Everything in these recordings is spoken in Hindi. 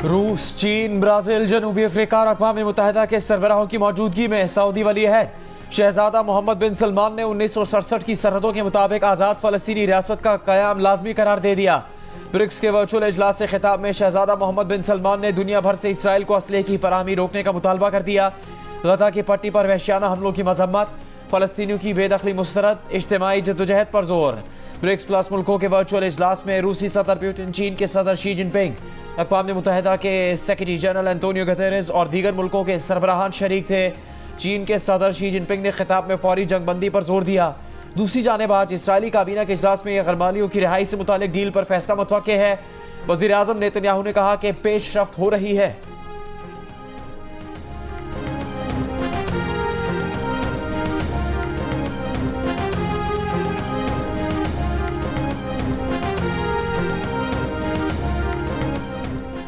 रूस, चीन, ब्राजील, जनूबी अफ्रीका और अक़वाम मुत्तहिदा के सरबराहों की मौजूदगी में सऊदी वली-ए-अहद शहजादा मोहम्मद बिन सलमान ने 1967 की सरहदों के मुताबिक आज़ाद फ़लस्तीनी रियासत का क़याम लाज़मी करार दे दिया। ब्रिक्स के वर्चुअल इजलास से खिताब में शहजादा मोहम्मद बिन सलमान ने दुनिया भर से इसराइल को असलहे की फराहमी रोकने का मुतालबा कर दिया। गजा की पट्टी पर वहशियाना हमलों की मजम्मत, फ़लस्तीनियों की बेदखली मुस्तरद, इज्तिमाई जद्दोजहद पर जोर। ब्रिक्स प्लस मुल्कों के वर्चुअल इजलास में रूसी सदर पुतिन, चीन के सदर शी जिनपिंग, अक़वाम मुत्तहिदा के सेक्रेटरी जनरल एंटोनियो गुतेरेस और दीगर मुल्कों के सरबराहान शरीक थे। चीन के सदर शी जिनपिंग ने खिताब में फौरी जंगबंदी पर जोर दिया। दूसरी जानिब आज इसराइली काबीना के इजलास में गरमालियों की रिहाई से मुतालिक डील पर फैसला मुतवक्के है। वज़ीर आज़म नेतन्याहू ने कहा कि पेशरफ्त हो रही है।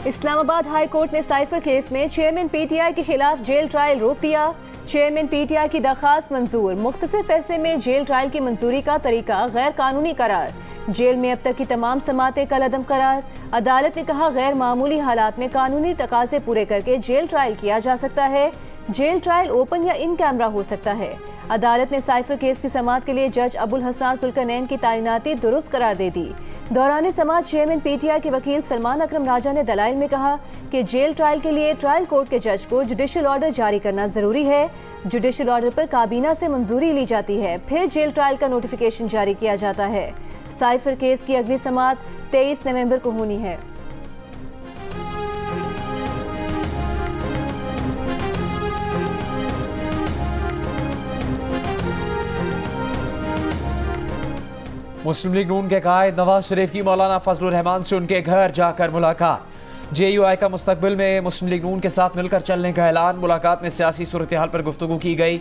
इस्लामाबाद हाई कोर्ट ने साइफर केस में चेयरमैन पीटीआई के खिलाफ जेल ट्रायल रोक दिया। चेयरमैन पीटीआई की दरखास्त मंजूर, मुख्तसर फैसले में जेल ट्रायल की मंजूरी का तरीका गैर कानूनी करार। जेल में अब तक की तमाम समातें कलअदम करार। अदालत ने कहा गैर मामूली हालात में कानूनी तकाजे पूरे करके जेल ट्रायल किया जा सकता है। जेल ट्रायल ओपन या इन कैमरा हो सकता है। अदालत ने साइफर केस की समाअत के लिए जज अबुल हसन सुल्कनैन की तैनाती दुरुस्त करार दे दी। दौरान समाअत चेयरमैन पीटीआई के वकील सलमान अकरम राजा ने दलाइल में कहा कि जेल ट्रायल के लिए ट्रायल कोर्ट के जज को जुडिशल ऑर्डर जारी करना जरूरी है। जुडिशल ऑर्डर पर काबीना से मंजूरी ली जाती है, फिर जेल ट्रायल का नोटिफिकेशन जारी किया जाता है। साइफर केस की अगली समाअत 23 नवंबर को होनी है। मुस्लिम लीग नून के कायद नवाज शरीफ की मौलाना फजलुर रहमान से उनके घर जाकर मुलाकात। JUI का मुस्तकबिल में मुस्लिम लीग नून के साथ मिलकर चलने का ऐलान। मुलाकात में सियासी सूरत हाल पर गुफ्तगू की गई।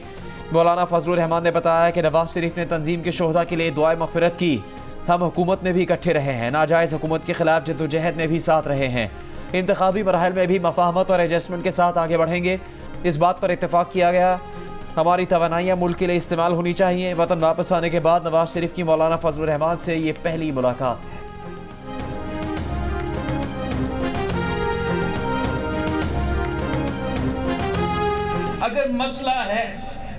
मौलाना फजलुर रहमान ने बताया कि नवाज शरीफ ने तंजीम के शोहदा के लिए दुआए मग़फ़िरत की। हम हुकूमत में भी इकट्ठे रहे हैं, नाजायज़ हुकूमत के खिलाफ जद्दोजहद में भी साथ रहे हैं, इंतखाबी मराहल में भी मफाहमत और एडजस्टमेंट के साथ आगे बढ़ेंगे। इस बात पर इत्तेफाक किया गया हमारी तवानाइयाँ मुल्क के लिए इस्तेमाल होनी चाहिए। वतन वापस आने के बाद नवाज शरीफ की मौलाना फजलुर रहमान से ये पहली मुलाकात है। अगर मसला है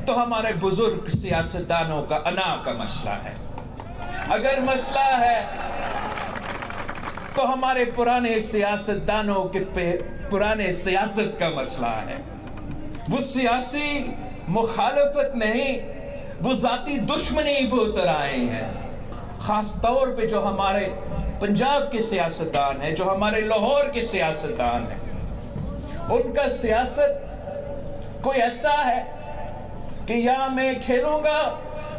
तो हमारे बुजुर्ग सियासतदानों का अना का मसला है। अगर मसला है तो हमारे पुराने सियासतदानों के पुराने सियासत का मसला है। वो सियासी मुखालफत नहीं, वो जाती दुश्मनी पे उतर आए हैं। खास तौर पे जो हमारे पंजाब के सियासतदान हैं, जो हमारे लाहौर के सियासतदान हैं, उनका सियासत कोई ऐसा है कि या मैं खेलूंगा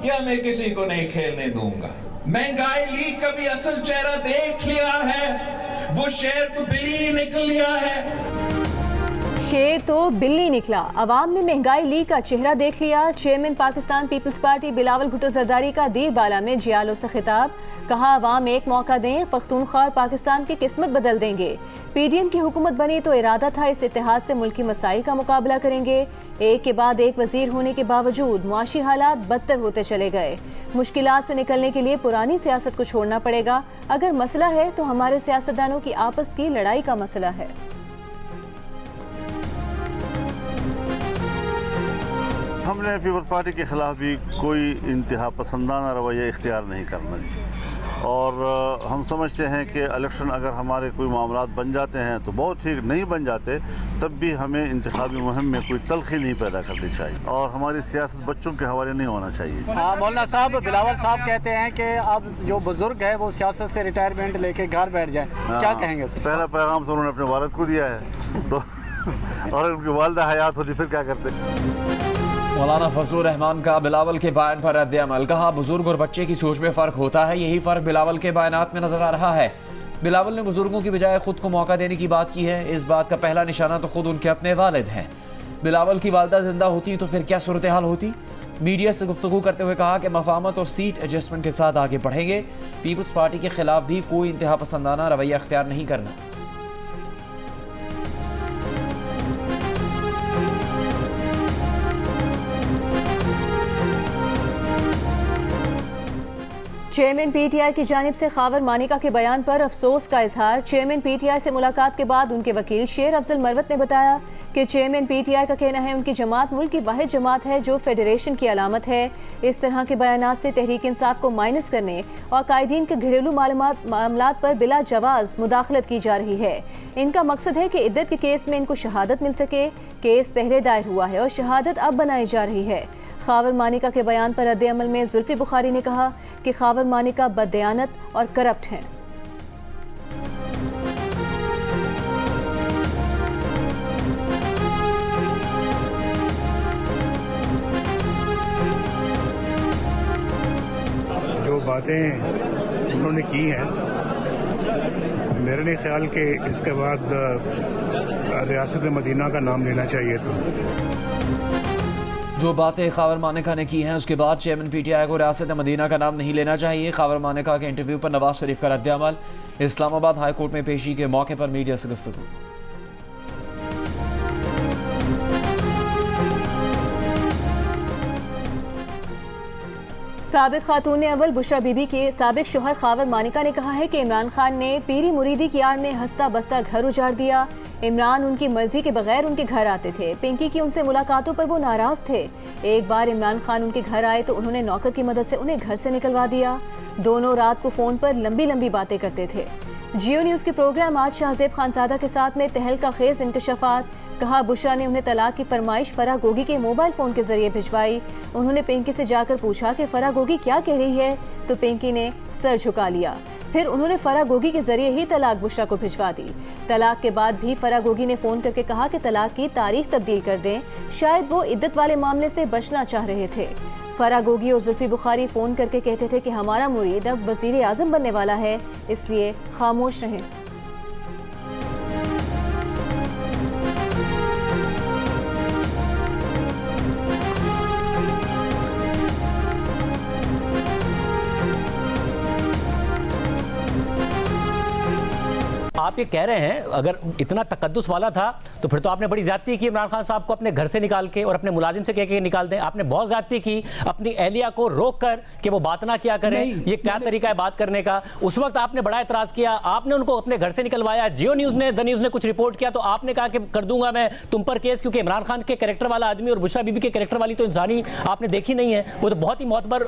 या मैं किसी को नहीं खेलने दूंगा। महंगाई लीग का भी असल चेहरा देख लिया है, वो शेर तो बिल्ली निकल लिया है। शेर तो बिल्ली निकला। अवाम ने महंगाई लीग का चेहरा देख लिया। Chairman Pakistan Peoples Party Bilawal Bhutto Zardari का दीर बाला में जियालो से खिताब। कहा अवाम एक मौका दें, पख्तूनख्वा और पाकिस्तान की किस्मत बदल देंगे। PDM की हुकूमत बनी तो इरादा था इस इत्तेहाद से मुल्की मसाइल का मुकाबला करेंगे। एक के बाद एक वजीर होने के बावजूद मुआशी हालात बदतर होते चले गए। मुश्किलात से निकलने के लिए पुरानी सियासत को छोड़ना पड़ेगा। अगर मसला है तो हमारे सियासतदानों की आपस की लड़ाई का मसला है। हमने पीपल्स पार्टी के खिलाफ भी कोई इंतहा पसंदाना रवैया इख्तियार नहीं करना और हम समझते हैं कि इलेक्शन अगर हमारे कोई मामलात बन जाते हैं तो बहुत ठीक, नहीं बन जाते तब भी हमें इंतखाबी मुहिम में कोई तलखी नहीं पैदा करनी चाहिए और हमारी सियासत बच्चों के हवाले नहीं होना चाहिए। हाँ, मौलाना साहब, बिलावल साहब कहते हैं कि अब जो बुजुर्ग है वो सियासत से रिटायरमेंट लेके घर बैठ जाए, क्या कहेंगे? पहला पैगाम तो उन्होंने अपने वालिद को दिया है तो और उनकी वालिदा हयात होती फिर क्या करते। मौलाना फजलुर रहमान का बिलावल के बयान पर रद्द अमल। कहा बुजुर्ग और बच्चे की सोच में फ़र्क होता है, यही फ़र्क बिलावल के बयानात में नजर आ रहा है। बिलावल ने बुजुर्गों की बजाय खुद को मौका देने की बात की है। इस बात का पहला निशाना तो खुद उनके अपने वालिद हैं। बिलावल की वालदा जिंदा होती तो फिर क्या सूरत हाल होती। मीडिया से गुफ्तगू करते हुए कहा कि मफाहमत और सीट एडजस्टमेंट के साथ आगे बढ़ेंगे। पीपल्स पार्टी के खिलाफ भी कोई इंतहा पसंदाना रवैया अख्तियार नहीं करना। चेयरमैन पीटीआई की जानिब से खावर मानिका के बयान पर अफसोस का इजहार। चेयरमैन पीटीआई से मुलाकात के बाद उनके वकील शेर अफजल मरवत ने बताया कि चेयरमैन पीटीआई का कहना है उनकी जमात मुल्क की वाहिद जमात है जो फेडरेशन की अलामत है। इस तरह के बयानात से तहरीक इंसाफ को माइनस करने और कायदीन के घरेलू मामलात पर बिला जवाज मुदाखलत की जा रही है। इनका मकसद है कि इद्दत के केस में इनको शहादत मिल सके। केस पहले दायर हुआ है और शहादत अब बनाई जा रही है। खावर मानिका के बयान पर रद्द अमल में जुल्फी बुखारी ने कहा कि खावर मानिका बददयानत और करप्ट हैं। जो बातें उन्होंने की हैं, मेरे नहीं ख्याल कि इसके बाद रियासत मदीना का नाम लेना चाहिए था। जो बातें खावर मानिका ने की हैं उसके बाद चेयरमैन पीटीआई को रियासत मदीना का नाम नहीं लेना चाहिए। खावर मानिका के इंटरव्यू पर नवाज शरीफ का रद्द अमल। इस्लामाबाद हाई कोर्ट में पेशी के मौके पर मीडिया से गुफ्तगू। साबिक खातून अव्वल बुशरा बीबी के साबिक शोहर खावर मानिका ने कहा है कि इमरान खान ने पीरी मुरीदी की आड़ में हंसता बसता घर उजाड़ दिया। इमरान उनकी मर्जी के बगैर उनके घर आते थे। पिंकी की उनसे मुलाकातों पर वो नाराज थे। एक बार इमरान खान उनके घर आए तो उन्होंने नौकर की मदद से उन्हें घर से निकलवा दिया। दोनों रात को फोन पर लंबी लंबी बातें करते थे। जियो न्यूज़ के प्रोग्राम आज शाहजेब खानजादा के साथ में तहलका खेज इंकशाफात। कहा बुशरा ने उन्हें तलाक की फरमाइश फराह गोगी के मोबाइल फ़ोन के जरिए भिजवाई। उन्होंने पिंकी से जाकर पूछा कि फराह गोगी क्या कह रही है, तो पिंकी ने सर झुका लिया। फिर उन्होंने फराह गोगी के जरिए ही तलाक बुशरा को भिजवा दी। तलाक के बाद भी फराह गोगी ने फ़ोन करके कहा कि तलाक की तारीख तब्दील कर दें। शायद वो इद्दत वाले मामले से बचना चाह रहे थे। फराह गोगी और जुल्फी बुखारी फ़ोन करके कहते थे कि हमारा मुरीद अब वज़ीर आज़म बनने वाला है, इसलिए खामोश रहें। आप ये कह रहे हैं अगर इतना तकद्दुस वाला था तो फिर तो आपने बड़ी ज्यादती की इमरान खान साहब को अपने घर से निकाल के और अपने मुलाजिम से कह के निकाल दें। आपने बहुत ज्यादती की अपनी एहलिया को रोक कर कि वो बात ना किया करें। ये क्या तरीका है बात करने का? उस वक्त आपने बड़ा एतराज किया, आपने उनको अपने घर से निकलवाया। जियो न्यूज़ ने, द न्यूज़ ने कुछ रिपोर्ट किया तो आपने कहा कि कर दूंगा मैं तुम पर केस, क्योंकि इमरान खान के कैरेक्टर वाला आदमी और बुशरा बीबी के कैरेक्टर वाली तो इंसानी आपने देखी नहीं है। वो तो बहुत ही मोतबर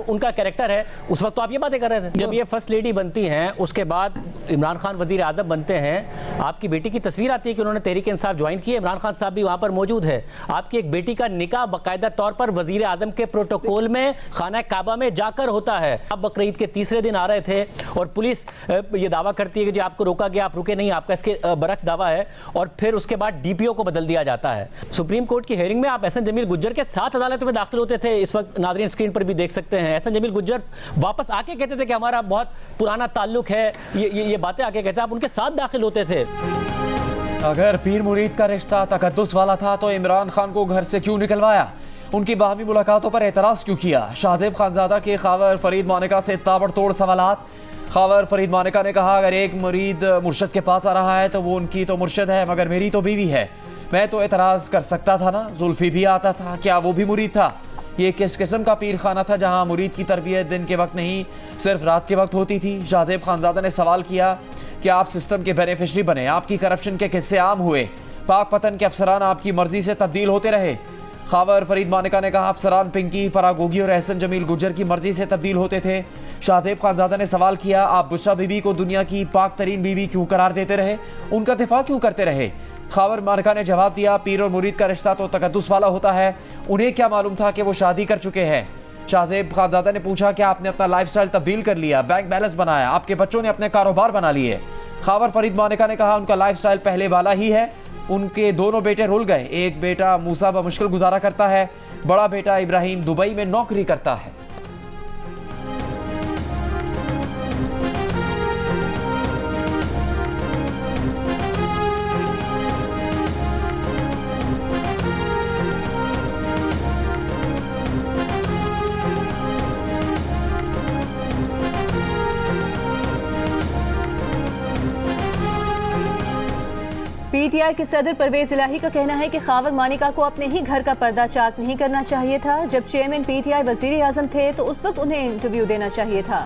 उनका कैरेक्टर है। उस वक्त तो आप ये बातें कर रहे थे। जब ये फर्स्ट लेडी बनती हैं उसके बाद इमरान खान वजीर आज़म बनते हैं, आपकी बेटी की तस्वीर आती है कि उन्होंने तहरीक इंसाफ ज्वाइन की है, इमरान खान साहब भी वहां पर मौजूद है। आपकी एक बेटी का निकाह बाकायदा तौर पर वजीर आजम के प्रोटोकॉल में खाना काबा में जाकर होता है। आप बकरीद के तीसरे दिन आ रहे थे और पुलिस ये दावा करती है कि जी आपको रोका गया, आप रुके नहीं, आपका इसके बरक्स दावा है। और फिर उसके बाद डीपीओ को बदल दिया जाता है। सुप्रीम कोर्ट की हेयरिंग में आप एहसन जमील गुज्जर के साथ अदालत में दाखिल होते थे। इस वक्त नाज़रीन स्क्रीन पर भी देख सकते हैं। एहसन जमील गुज्जर वापस आके कहते थे कि हमारा बहुत पुराना ताल्लुक है, ये बातें आके कहते आप उनके साथ दाखिल होते थे। अगर पीर मुरीद का रिश्ता तकद्दुस वाला था तो इमरान खान को घर से क्यों निकलवाया? उनकी बाहमी मुलाकातों पर एतराज क्यों किया? शाहजेब खानजादा के खावर फरीद मानिका से ताबड़तोड़ सवालात। खावर फरीद मानिका ने कहा अगर एक मुरीद मुर्शद के पास आ रहा है तो वो उनकी तो मुर्शद है, मगर मेरी तो बीवी है। मैं तो एतराज़ कर सकता था ना, जुल्फी भी आता था, क्या वो भी मुरीद था? ये किस किस्म का पीर खाना था जहाँ मुरीद की तरबियत दिन के वक्त नहीं सिर्फ रात के वक्त होती थी? शाहजेब खानजादा ने सवाल किया कि आप सिस्टम के बेनिफिशरी बने, आपकी करप्शन के किस्से आम हुए, पाक पतन के अफसरान आपकी मर्जी से तब्दील होते रहे। खावर फरीद मानिका ने कहा अफसरान पिंकी, फराह गोगी और एहसन जमील गुज्जर की मर्जी से तब्दील होते थे। शाहजेब खानजादा ने सवाल किया आप बुशरा बीबी को दुनिया की पाक तरीन बीबी क्यों करार देते रहे, उनका दिफा क्यों करते रहे? खावर मानिका ने जवाब दिया पीर और मुरीद का रिश्ता तो तकद्दुस वाला होता है, उन्हें क्या मालूम था कि वो शादी कर चुके हैं। शाहजेब खानजादा ने पूछा कि आपने अपना लाइफस्टाइल तब्दील कर लिया, बैंक बैलेंस बनाया, आपके बच्चों ने अपने कारोबार बना लिए। खावर फरीद मानिका ने कहा उनका लाइफस्टाइल पहले वाला ही है, उनके दोनों बेटे रुल गए। एक बेटा मूसा बमुश्किल गुजारा करता है, बड़ा बेटा इब्राहिम दुबई में नौकरी करता है। पीटीआई के सदर परवेज इलाही का कहना है कि खावर मानिका को अपने ही घर का पर्दा चाक नहीं करना चाहिए था। जब चेयरमैन पीटीआई वजीर आजम थे तो उस वक्त उन्हें इंटरव्यू देना चाहिए था।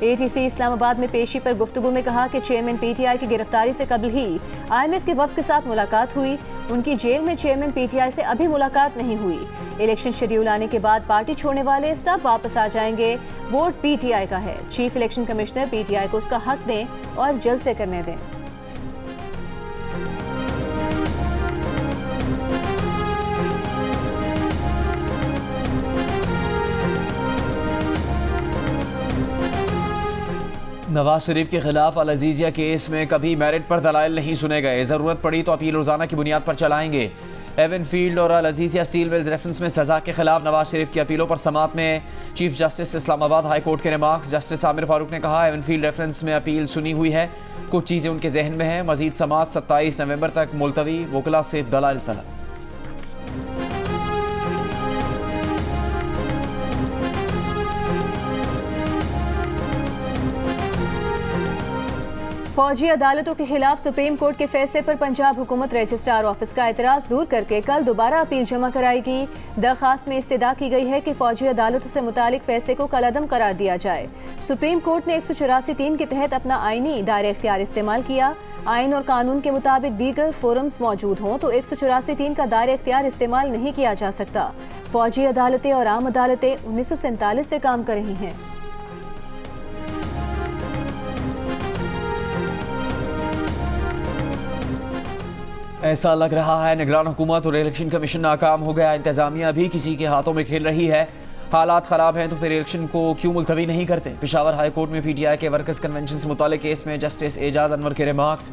एटीसी इस्लामाबाद में पेशी पर गुफ्तगू में कहा कि चेयरमैन पीटीआई की गिरफ्तारी से कबल ही IMF के वक्त के साथ मुलाकात हुई। उनकी जेल में चेयरमैन पीटीआई से अभी मुलाकात नहीं हुई। इलेक्शन शेड्यूल आने के बाद पार्टी छोड़ने वाले सब वापस आ जाएंगे। वोट पीटीआई का है। चीफ इलेक्शन कमिश्नर पीटीआई को उसका हक दें और जल्द से करने दें। नवाज शरीफ के खिलाफ अल अजीजिया केस में कभी मेरिट पर दलाइल नहीं सुने गए। जरूरत पड़ी तो अपील रोजाना की बुनियाद पर चलाएंगे। एवन फील्ड और अल अजीजिया स्टील मिल्स रेफरेंस में सजा के खिलाफ नवाज शरीफ की अपीलों पर समात में chief justice Islamabad high court के रिमार्क्स। जस्टिस आमिर फारूक ने कहा, एवन फील्ड रेफरेंस में अपील सुनी हुई है, कुछ चीजें उनके जहन में है। मजीद समात 27 नवंबर तक मुलतवी। वकला से दलाइल तलब। फौजी अदालतों के खिलाफ सुप्रीम कोर्ट के फैसले पर पंजाब हुकूमत रजिस्ट्रार ऑफिस का एतराज़ दूर करके कल दोबारा अपील जमा कराएगी। दरखास्त में इस्तदा की गई है कि फौजी अदालतों से मुतालिक फैसले को कलअदम करार दिया जाए। सुप्रीम कोर्ट ने 184(3) के तहत अपना आईनी दायरे इख्तियार इस्तेमाल किया। आइन और कानून के मुताबिक दीगर फोरम्स मौजूद हों तो 184(3) का दायरे इख्तियार इस्तेमाल नहीं किया जा सकता। फौजी अदालतें और आम अदालतें 1947 से काम कर रही हैं। ऐसा लग रहा है निगरान हुकूमत और इलेक्शन कमीशन नाकाम हो गया। इंतजामिया भी किसी के हाथों में खेल रही है। हालात ख़राब हैं तो फिर इलेक्शन को क्यों मुलतवी नहीं करते। पेशावर हाई कोर्ट में पीटीआई के वर्कर्स कन्वेंशन से मुताल्लिक़ केस में जस्टिस एजाज अनवर के remarks.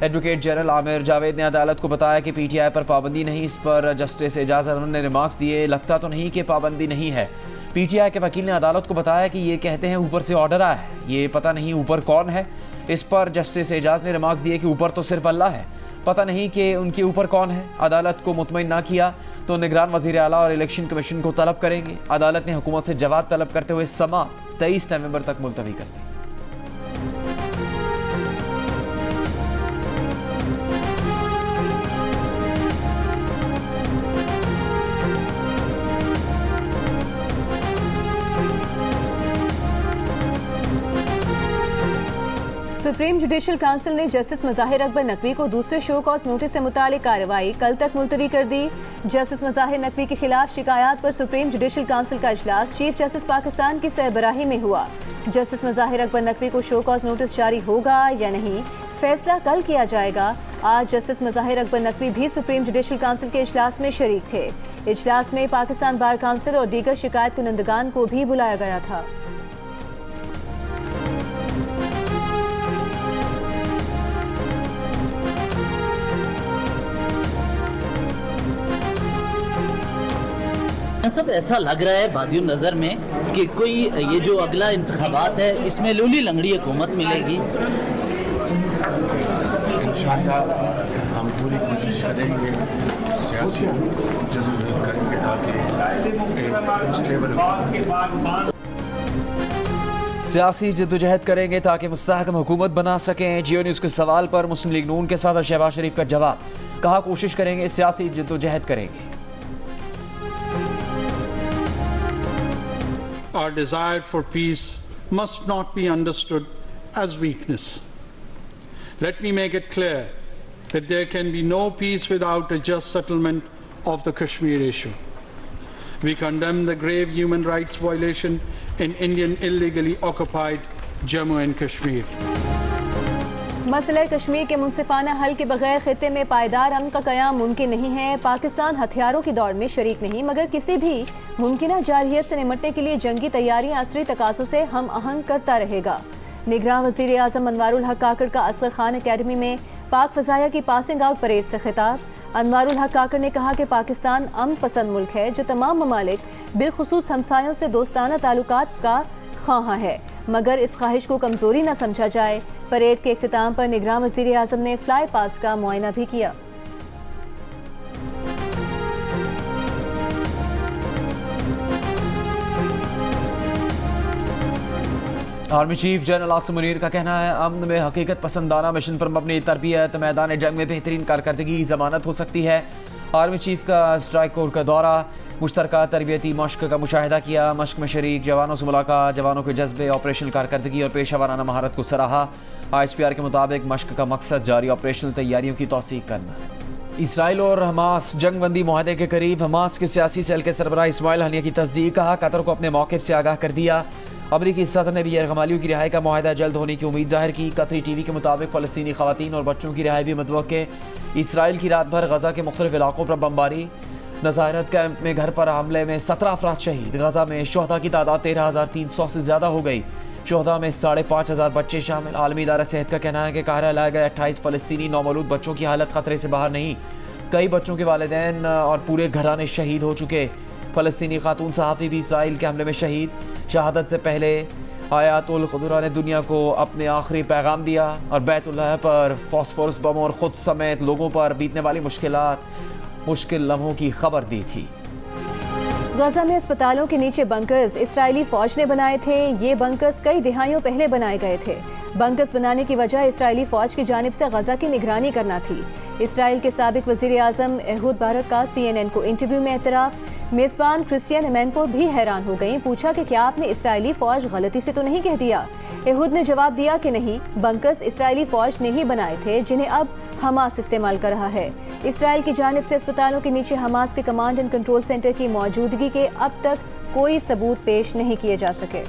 Advocate general Aamir Javed ने अदालत को बताया कि पीटीआई पर पाबंदी नहीं। इस पर जस्टिस एजाज अनवर ने रिमार्क्स दिए, लगता तो नहीं कि पाबंदी नहीं है। पीटीआई के वकील ने अदालत को बताया कि ये कहते हैं ऊपर से ऑर्डर आया है, ये पता नहीं ऊपर कौन है। इस पर जस्टिस एजाज ने रिमार्क्स दिए कि ऊपर तो सिर्फ अल्लाह है, पता नहीं कि उनके ऊपर कौन है। अदालत को मुतमईन ना किया तो निगरान वज़ीर आला और इलेक्शन कमीशन को तलब करेंगे। अदालत ने हुकूमत से जवाब तलब करते हुए समाअत 23 नवंबर तक मुलतवी कर दी। सुप्रीम जुडिशल काउंसिल ने जस्टिस मज़ाहिर अकबर नकवी को दूसरे शो कॉज नोटिस से मुतालिक कार्रवाई कल तक मुलतवी कर दी। जस्टिस मज़ाहिर नकवी के खिलाफ शिकायत पर सुप्रीम जुडिशल काउंसिल का इजलास चीफ जस्टिस पाकिस्तान की सरबराही में हुआ। जस्टिस मज़ाहिर अकबर नकवी को शो कॉज नोटिस जारी होगा या नहीं, फैसला कल किया जाएगा। आज जस्टिस मज़ाहिर अकबर नकवी भी सुप्रीम जुडिशल काउंसिल के इजलास में शरीक थे। इजलास में पाकिस्तान बार काउंसिल और दीगर शिकायत कुनंदगान को भी बुलाया गया था। सब ऐसा लग रहा है बादियों नज़र में कि कोई ये जो अगला इंतखाबात है इसमें लूली लंगड़ी हुकूमत मिलेगी। इंशाअल्लाह हम पूरी कोशिश करेंगे, सियासी जदोजहद करेंगे ताकि स्टेबल सियासी जद्दोजहद करेंगे ताकि मुस्तहकम हुकूमत बना सकें। जियो न्यूज़ के सवाल पर मुस्लिम लीग नून के साथ शहबाज शरीफ का जवाब, कहा कोशिश करेंगे, सियासी जद्दोजहद करेंगे। Our desire for peace must not be understood as weakness. Let me make it clear that there can be no peace without a just settlement of the Kashmir issue. We condemn the grave human rights violation in Indian illegally occupied Jammu and Kashmir. मसला कश्मीर के मुनसिफाना हल के बगैर खित्ते में पायदार अमन का क़याम मुमकिन नहीं है। पाकिस्तान हथियारों की दौड़ में शरीक नहीं, मगर किसी भी मुमकिना जारहियत से निमटने के लिए जंगी तैयारियां असरी तकाज़ों से हम आहंग करता रहेगा। निगरान वज़ीर आज़म अनवारुल हक काकड़ का असगर खान अकेडमी में पाक फ़ज़ाया की पासिंग आउट परेड से खिताब। अनवारुल हक काकड़ ने कहा कि पाकिस्तान अमन पसंद मुल्क है जो तमाम ममालिक बिलखुसूस हमसायों से दोस्ताना ताल्लुकात का ख्वाहां है, मगर इस ख्वाहिश को कमज़ोरी न समझा जाए। परेड के इख्तिताम पर निगरान वज़ीर आज़म ने फ्लाई पास का मुआयना भी किया। Army chief general Asim Munir का कहना है अमन में हकीकत पसंदाना मिशन पर मबनी तरबियत मैदान जंग में बेहतरीन कारकर्दगी की जमानत हो सकती है। आर्मी चीफ का स्ट्राइक कोर का दौरा, मुश्तरका तरबियती मश्क का मुशाहिदा किया, मश्क में शरीक जवानों से मुलाकात, जवानों के जज्बे, ऑपरेशनल कारकर्दगी और पेशा वाराना महारत को सराहा। ISPR के मुताबिक मश्क का मकसद जारी ऑपरेशनल तैयारियों की तौसीक करना है। इसराइल और हमास जंगबंदी मुआहदे के करीब, हमास के सियासी सेल के सरबराह इस्माइल हनिया की तस्दीक, कहा कतर को अपने मौक़िफ़ से आगाह कर दिया। अमरीकी सदर ने भी यरगमालियों की रिहाई का मुआहदा जल्द होने की उम्मीद जाहिर की। कतरी TV के मुताबिक फ़लस्तीनी ख़वातीन और बच्चों की रिहाई भी मुतवक्के। इसराइल की रात भर गज़ा के मुख्तलिफ इलाकों पर बमबारी, नज़ारत कैंप में घर पर हमले में 17 अफराद शहीद। गज़ा में शुहदा की तादाद 13,300 से ज़्यादा हो गई। शुहदा में 5,500 बच्चे शामिल। आलमी इदारा सेहत का कहना है कि काहिरा लाए गए 28 फ़लस्तीनी नौमौलूद बच्चों की हालत ख़तरे से बाहर नहीं। कई बच्चों के वालिदैन और पूरे घराने शहीद हो चुके। फ़लस्तीनी खातून सहाफ़ी भी इसराइल के हमले में शहीद। शहादत से पहले आयातुल क़ुदरा ने दुनिया को अपने आखिरी पैगाम दिया और बैतुल्लाह पर फॉस्फोरस बम और ख़ुद समेत लोगों पर बीतने वाली मुश्किल लम्हों की खबर दी थी। गजा में अस्पतालों के नीचे बंकर्स इजरायली फौज ने बनाए थे। ये बंकर्स कई दिहाइयों पहले बनाए गए थे। बंकर्स बनाने की वजह इजरायली फौज की जानिब से गजा की निगरानी करना थी। इसराइल के साबिक वज़ीर आज़म एहूद बारक का CNN को इंटरव्यू में एतराफ़। मेज़बान क्रिस्टियन एमेनपोर भी हैरान हो गई। पूछा कि क्या आपने इजरायली फौज गलती से तो नहीं कह दिया? एहूद ने जवाब दिया कि नहीं, बंकर्स इजरायली फौज ने ही बनाए थे जिन्हें अब हमास इस्तेमाल कर रहा है। इसराइल की जानिब से अस्पतालों के नीचे हमास के कमांड एंड कंट्रोल सेंटर की मौजूदगी के अब तक कोई सबूत पेश नहीं किए जा सके।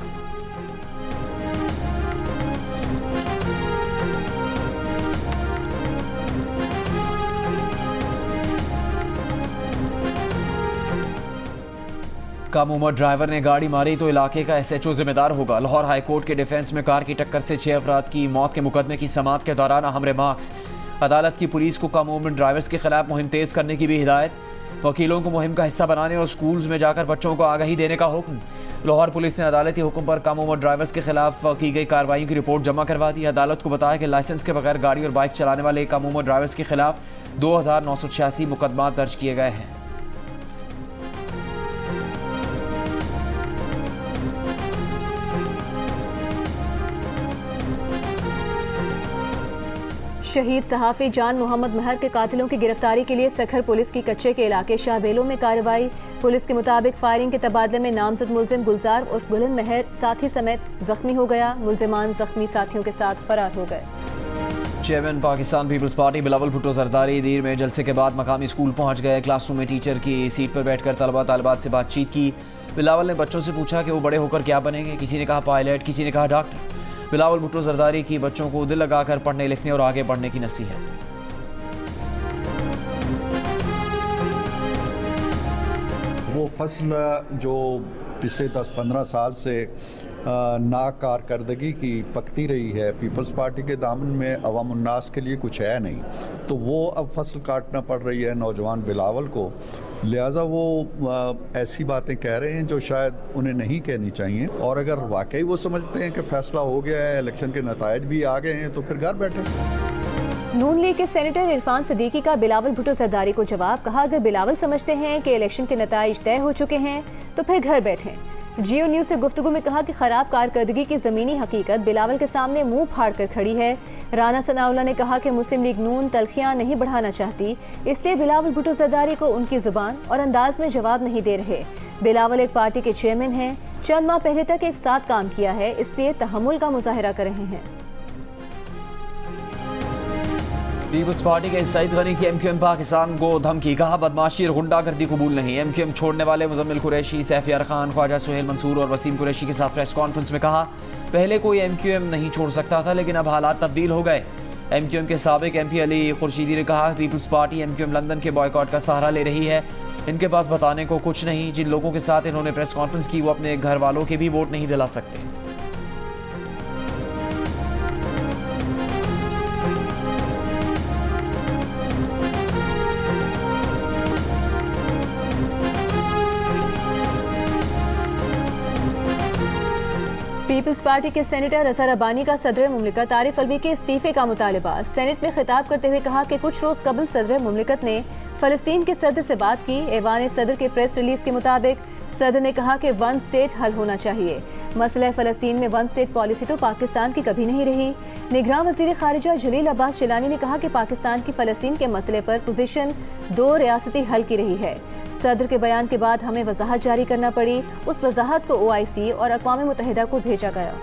कम उम्र ड्राइवर ने गाड़ी मारी तो इलाके का SHO जिम्मेदार होगा। लाहौर हाई कोर्ट के डिफेंस में कार की टक्कर से 6 अफराद की मौत के मुकदमे की समाअत के दौरान हमरे मार्क्स। अदालत की पुलिस को कम उम्र ड्राइवर्स के खिलाफ मुहिम तेज करने की भी हिदायत। वकीलों को मुहिम का हिस्सा बनाने और स्कूल्स में जाकर बच्चों को आगाही देने का हुक्म। लाहौर पुलिस ने अदालती हुक्म पर कम उम्र ड्राइवर्स के खिलाफ की गई कार्रवाइयों की रिपोर्ट जमा करवा दी। अदालत को बताया कि लाइसेंस के बगैर गाड़ी और बाइक चलाने वाले कम उम्र ड्राइवर्स के खिलाफ 2,986 मुकदमा दर्ज किए गए हैं। शहीद सहाफ़ी जान मोहम्मद महर के कातिलों की गिरफ्तारी के लिए सखर पुलिस की कच्चे के इलाके शाहबेलों में कार्रवाई। पुलिस के मुताबिक फायरिंग के तबादले में नामजद मुलजिम गुलजार उर्फ गुलन महर साथी समेत जख्मी हो गया। मुलजिमान जख्मी साथियों के साथ फरार हो गए। Chairman Pakistan Peoples Party Bilawal Bhutto Zardari Dir में जलसे के बाद मकामी स्कूल पहुंच गए। क्लासरूम में टीचर की सीट पर बैठकर तलबा तालिबात से बातचीत की। बिलावल ने बच्चों से पूछा कि वो बड़े होकर क्या बनेंगे। किसी ने कहा पायलट, किसी ने कहा डॉक्टर। बिलावल भुट्टो जरदारी की बच्चों को दिल लगाकर पढ़ने लिखने और आगे बढ़ने की नसीहत। वो फसल जो पिछले 10-15 साल से नाकारदगी की पकती रही है, पीपल्स पार्टी के दामन में अवाम उन्नास के लिए कुछ है नहीं, तो वो अब फसल काटना पड़ रही है नौजवान बिलावल को। लिहाजा वो ऐसी बातें कह रहे हैं जो शायद उन्हें नहीं कहनी चाहिए। और अगर वाकई वो समझते हैं कि फैसला हो गया है, इलेक्शन के नतायज भी आ गए हैं, तो फिर घर बैठे। नून लीग के सेनेटर इरफान सदीकी का बिलावल भुट्टो जरदारी को जवाब। कहा अगर बिलावल समझते हैं कि इलेक्शन के नताइज तय हो चुके हैं तो फिर घर बैठें। जियो न्यूज़ से गुफ्तगू में कहा कि खराब कारकर्दगी की ज़मीनी हकीकत बिलावल के सामने मुंह फाड़ कर खड़ी है। राना सनाउल्लाह ने कहा कि मुस्लिम लीग नून तलखियां नहीं बढ़ाना चाहती, इसलिए बिलावल भुट्टो जरदारी को उनकी जुबान और अंदाज में जवाब नहीं दे रहे। बिलावल एक पार्टी के चेयरमैन हैं, चंद माह पहले तक एक साथ काम किया है, इसलिए तहम्मुल का मुजाहिरा कर रहे हैं। पीपल्स पार्टी के सईद गनी की MQM पाकिस्तान को धमकी। कहा बदमाशी और गुंडागर्दी कबूल नहीं। MQM छोड़ने वाले मुजम्मिल कुरैशी, सैफ यार खान, ख्वाजा सुहेल मंसूर और वसीम कुरैशी के साथ प्रेस कॉन्फ्रेंस में कहा पहले कोई MQM नहीं छोड़ सकता था, लेकिन अब हालात तब्दील हो गए। MQM के साबिक MP अली खुर्शीदी ने कहा पीपल्स पार्टी MQM लंदन के बॉयकॉट का सहारा ले रही है। इनके पास बताने को कुछ नहीं। जिन लोगों के साथ इन्होंने प्रेस कॉन्फ्रेंस की वो अपने घर वालों के भी वोट नहीं दिला सकते। पीपल्स पार्टी के सेनेटर अजहर अबानी का सदर मुमलिकत आरिफ अलवी के इस्तीफे का मुतालबा। सेनेट में खिताब करते हुए कहा कि कुछ रोज कबल सदर मुमलिकत ने फ़लस्तीन के सदर से बात की। ऐवान सदर के प्रेस रिलीज के मुताबिक सदर ने कहा कि 1 स्टेट हल होना चाहिए। मसला फ़लस्तीन में वन स्टेट पॉलिसी तो पाकिस्तान की कभी नहीं रही। निगरान वज़ीर ख़ारिजा जलील अब्बास जिलानी ने कहा कि पाकिस्तान की फ़लस्तीन के मसले पर पोजीशन 2 रियासती हल की रही है। सदर के बयान के बाद हमें वजाहत जारी करना पड़ी। उस वजाहत को OIC और अक़वाम मुत्तहिदा को भेजा गया।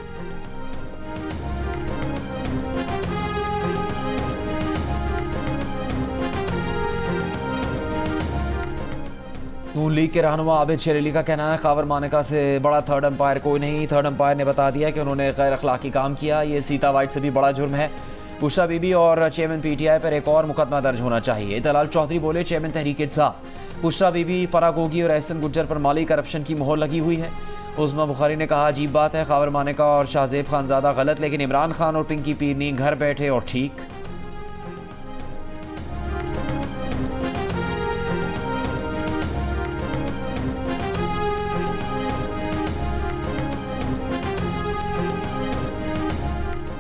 नून लीग के रहनुमा आबिद शेर अली का कहना है खावर मानेका से बड़ा थर्ड अंपायर कोई नहीं। थर्ड अंपायर ने बता दिया कि उन्होंने गैर अखलाकी काम किया। ये सीता वाइट से भी बड़ा जुर्म है। बुशरा बीबी और चेयरमैन PTI पर एक और मुकदमा दर्ज होना चाहिए। दलाल चौधरी बोले चेयरमैन तहरीक इंसाफ बुशरा बीबी, फराह गोगी और एहसन गुज्जर पर माली करप्शन की मोहर लगी हुई है। उस्मा बुखारी ने कहा अजीब बात है, खावर मानेका और शाहजेब खानजादा गलत, लेकिन इमरान खान और पिंकी पीरनी घर बैठे और ठीक।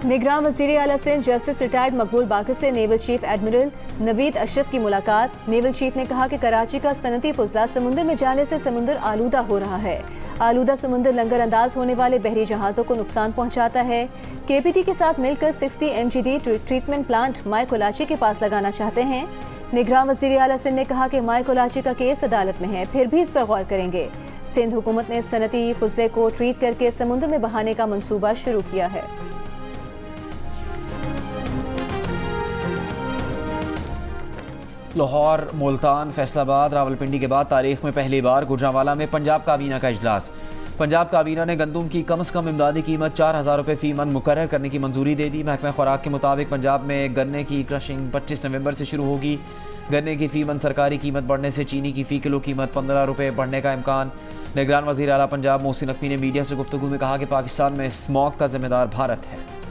निगरान वज़ीर आला सिंध जस्टिस रिटायर्ड मकबूल बाकर से naval chief admiral Naveed Ashraf की मुलाकात। नेवल चीफ ने कहा कि कराची का सनती फुजला समुद्र में जाने से समुद्र आलूदा हो रहा है। आलूदा समुद्र लंगर अंदाज होने वाले बहरी जहाज़ों को नुकसान पहुंचाता है। KPT के साथ मिलकर 60 MGD ट्रीटमेंट प्लांट माय कोलाची के पास लगाना चाहते हैं। निगरान वज़ीर आला सिंध ने कहा कि माय कोलाची का केस अदालत में है, फिर भी इस पर गौर करेंगे। सिंध हुकूमत ने सनती फुजले को ट्रीट करके समुद्र में बहाने का मंसूबा शुरू किया है। लाहौर, मुल्तान, फैसलाबाद, रावलपिंडी के बाद तारीख में पहली बार गुजरांवाला में पंजाब काबीना का इजलास। पंजाब काबीना ने गंदम की कम से कम इमदादी कीमत 4000 रुपये फी मन मुकर्रर करने की मंजूरी दे दी। महकमा खुराक के मुताबिक पंजाब में गन्ने की क्रशिंग 25 नवंबर से शुरू होगी। गन्ने की फी मन सरकारी कीमत बढ़ने से चीनी की फ़ी किलो कीमत 15 रुपये बढ़ने का इम्कान। निगरान वज़ीर आला पंजाब मोहसिन नकवी ने मीडिया से गुफ्तगू में कहा कि पाकिस्तान में स्मॉग का जिम्मेदार भारत है।